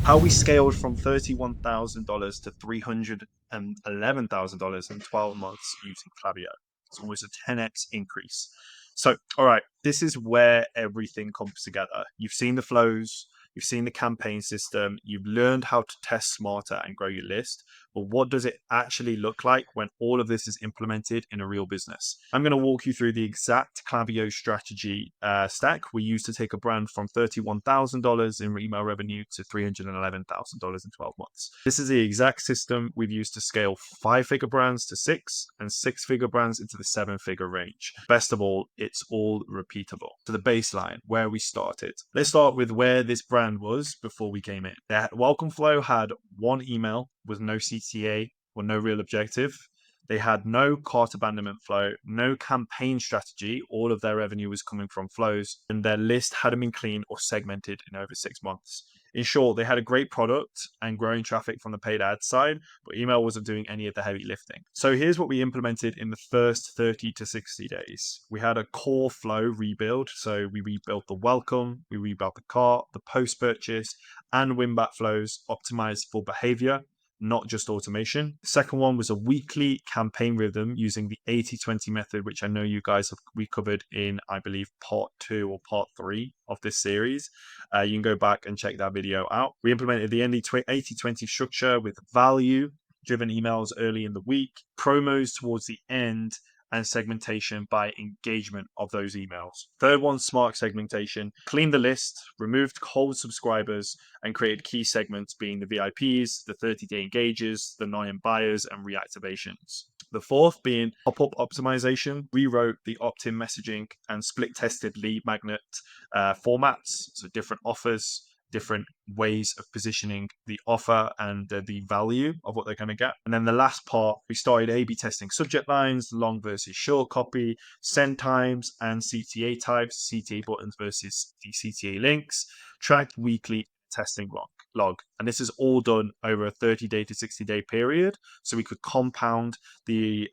How we scaled from $31,000 to $311,000 in 12 months using Klaviyo. It's almost a 10x increase. So, all right, this is where everything comes together. You've seen the flows, you've seen the campaign system, you've learned how to test smarter and grow your list. But what does it actually look like when all of this is implemented in a real business? I'm going to walk you through the exact Klaviyo strategy stack we use to take a brand from $31,000 in email revenue to $311,000 in 12 months. This is the exact system we've used to scale 5-figure brands to 6 and 6-figure brands into the 7-figure range. Best of all, it's all repeatable. So the baseline, where we started. Let's start with where this brand was before we came in. Welcome Flow had one email with no CTA or no real objective. They had no cart abandonment flow, no campaign strategy. All of their revenue was coming from flows, and their list hadn't been clean or segmented in over 6 months. In short, they had a great product and growing traffic from the paid ad side, but email wasn't doing any of the heavy lifting. So here's what we implemented in the first 30 to 60 days. We had a core flow rebuild. So we rebuilt the welcome, we rebuilt the cart, the post purchase, and win back flows optimized for behavior, not just automation. The second one was a weekly campaign rhythm using the 80-20 method, which I know you guys we covered in, I believe, part 2 or part 3 of this series. You can go back and check that video out. We implemented the 80-20 structure with value driven emails early in the week, promos towards the end, and segmentation by engagement of those emails. Third one, smart segmentation. Cleaned the list, removed cold subscribers, and created key segments being the VIPs, the 30-day engagers, the non buyers, and reactivations. The fourth being pop-up optimization, rewrote the opt-in messaging and split tested lead magnet formats, so different offers, different ways of positioning the offer and the value of what they're going to get. And then the last part, we started A/B testing subject lines, long versus short copy, send times, and CTA types, CTA buttons versus the CTA links, tracked weekly testing log. And this is all done over a 30-day to 60-day period, so we could compound the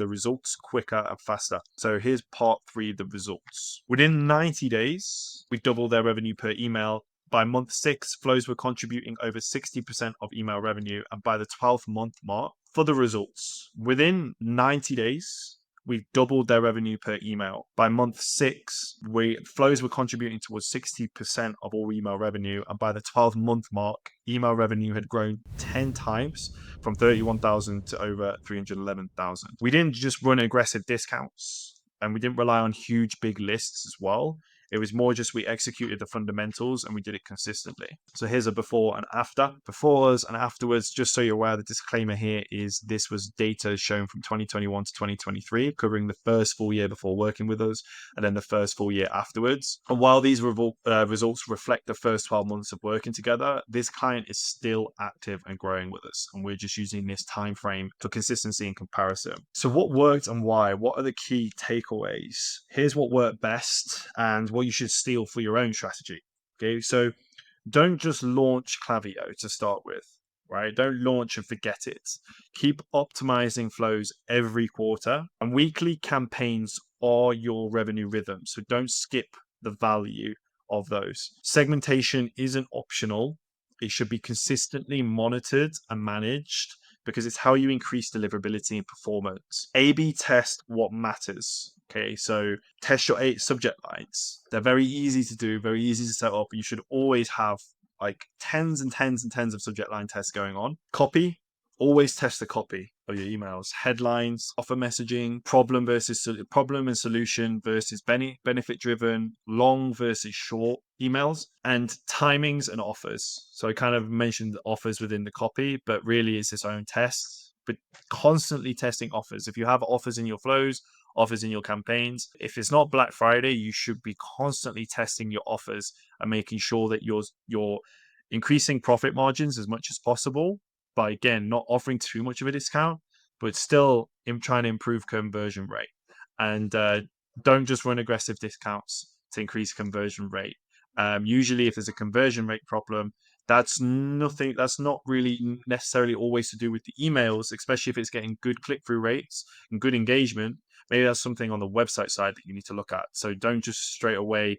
results quicker and faster. So here's part 3, the results. Within 90 days, we doubled their revenue per email. By month 6, flows were contributing over 60% of email revenue, and by the 12th month mark, for the results, within 90 days, we doubled their revenue per email. By month 6, flows were contributing towards 60% of all email revenue, and by the 12-month mark, email revenue had grown 10 times from 31,000 to over 311,000. We didn't just run aggressive discounts, and we didn't rely on huge big lists as well. It was more just we executed the fundamentals and we did it consistently. So here's a before and after. Befores and afterwards, just so you're aware, the disclaimer here is this was data shown from 2021 to 2023, covering the first full year before working with us and then the first full year afterwards. And while these results reflect the first 12 months of working together, this client is still active and growing with us. And we're just using this time frame for consistency and comparison. So what worked and why? What are the key takeaways? Here's what worked best and what you should steal for your own strategy. Okay, so don't just launch Klaviyo to start with, right? Don't launch and forget it. Keep optimizing flows every quarter, and weekly campaigns are your revenue rhythm. So don't skip the value of those. Segmentation isn't optional. It should be consistently monitored and managed because it's how you increase deliverability and performance. A/B test what matters. Okay, so test your 8 subject lines. They're very easy to do, very easy to set up. You should always have like tens and tens and tens of subject line tests going on. Copy, always test the copy of your emails. Headlines, offer messaging, problem and solution versus benefit driven, long versus short emails, and timings and offers. So I kind of mentioned offers within the copy, but really it's its own test. But constantly testing offers. If you have offers in your flows, offers in your campaigns, if it's not Black Friday, you should be constantly testing your offers and making sure that you're increasing profit margins as much as possible by, again, not offering too much of a discount, but still trying to improve conversion rate. And don't just run aggressive discounts to increase conversion rate. Usually if there's a conversion rate problem, that's not really necessarily always to do with the emails, especially if it's getting good click-through rates and good engagement. Maybe that's something on the website side that you need to look at. So don't just straight away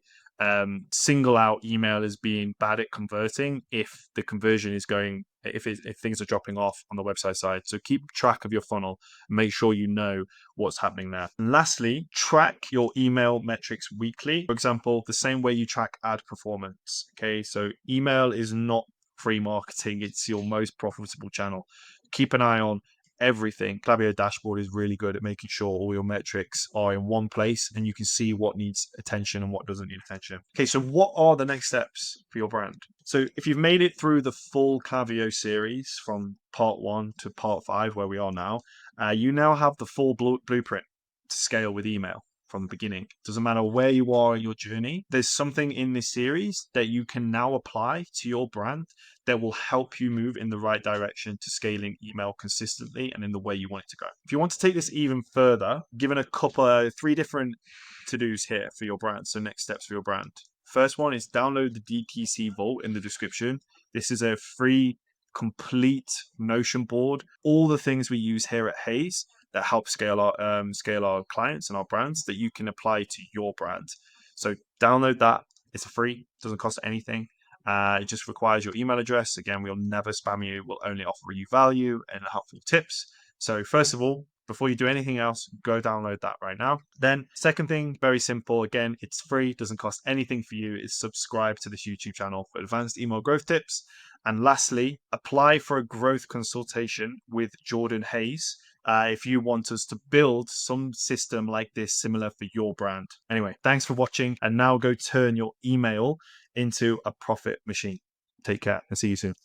single out email as being bad at converting if the conversion is going, if things are dropping off on the website side. So keep track of your funnel, make sure you know what's happening there. And lastly, track your email metrics weekly. For example, the same way you track ad performance. Okay, so email is not free marketing, it's your most profitable channel. Keep an eye on everything. Klaviyo dashboard is really good at making sure all your metrics are in one place and you can see what needs attention and what doesn't need attention. Okay, so what are the next steps for your brand? So if you've made it through the full Klaviyo series from part 1 to part 5, where we are now, you now have the full blueprint to scale with email from the beginning. Doesn't matter where you are in your journey, there's something in this series that you can now apply to your brand that will help you move in the right direction to scaling email consistently and in the way you want it to go. If you want to take this even further, given a couple, 3 different to-dos here for your brand. So next steps for your brand. First one is download the DTC Vault in the description. This is a free, complete Notion board. All the things we use here at Hays that help scale our clients and our brands that you can apply to your brand. So download that. It's free. Doesn't cost anything. It just requires your email address. Again, we'll never spam you. We'll only offer you value and helpful tips. So first of all, before you do anything else, go download that right now. Then second thing, very simple. Again, it's free, doesn't cost anything for you, is subscribe to this YouTube channel for advanced email growth tips. And lastly, apply for a growth consultation with Jordan Hays if you want us to build some system like this similar for your brand. Anyway, thanks for watching, and now go turn your email into a profit machine. Take care and see you soon.